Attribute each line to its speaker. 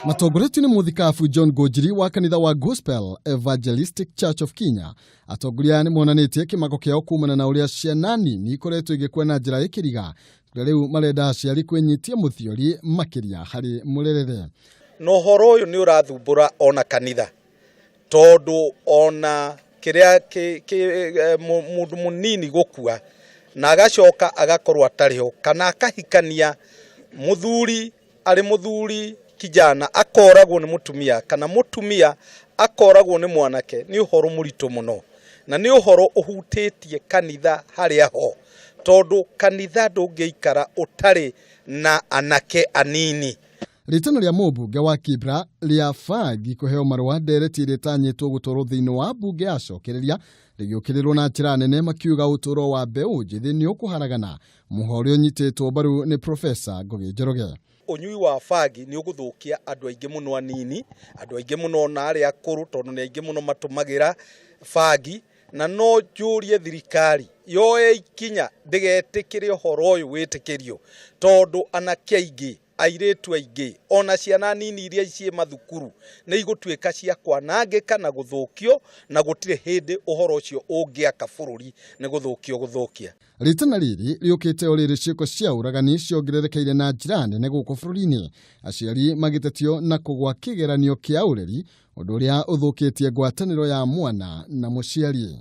Speaker 1: Matongoretio ni muthikabu John Gojiri wa kanitha wa Gospel Evangelistic Church of Kenya. Atongoria nimonanitie kimako kiao kumana na uria ciana nini ikoretwo igikua na njira ya kiriga. Riu marenda aciari kwenyitia muthiori makiria hari murerere.
Speaker 2: No horo uyu ni urathumbura ona kanitha. Tondu ona kiria mundu munini gukua na agacoka agakorwo atariho kana akahikania muthuri ari muthuri kijana akoragwo ni mutumia kana mutumia akoragwo ni mwanake ni uhoro murito muno na ni uhoro uhutitie kanitha haria ho tondu kanitha ndungiikara utari na anake anini.
Speaker 1: Ritano ria mubunge wa Kibra liafagi kuheo marwa ndereti ritanyitwo gutoro thiini wa bunge acokereria rigiukirirwo na njira nene makiuga utoro wa mbeu njithi ni ukuharagana. Muhori unyititwo baru ni Profesa Ngugi Njoroge.
Speaker 2: Unyui wa fagi ni uguthukia andu aingi muno anini, andu aingi muno na aria akuru tondu ni aingi muno matumagira fagi na no njurie thirikari yoe ikinya ndigetikire uhoro uyu witikirio tondu anake aingi airetu aingi ona ciana nini iria cie mathukuru ni igutwika cia kwanangika na guthukio na gutire hindi uhoro ucio ungiaka bururi ni guthukio guthukia.
Speaker 1: Ritana riri riukite uriri ciiko cia uragani ciongererekeire na njira nene guku bururi-ini. Aciari magitetio na kugwa kigeranio kia ureri undu uria uthukitie ngwataniro ya mwana na muciari.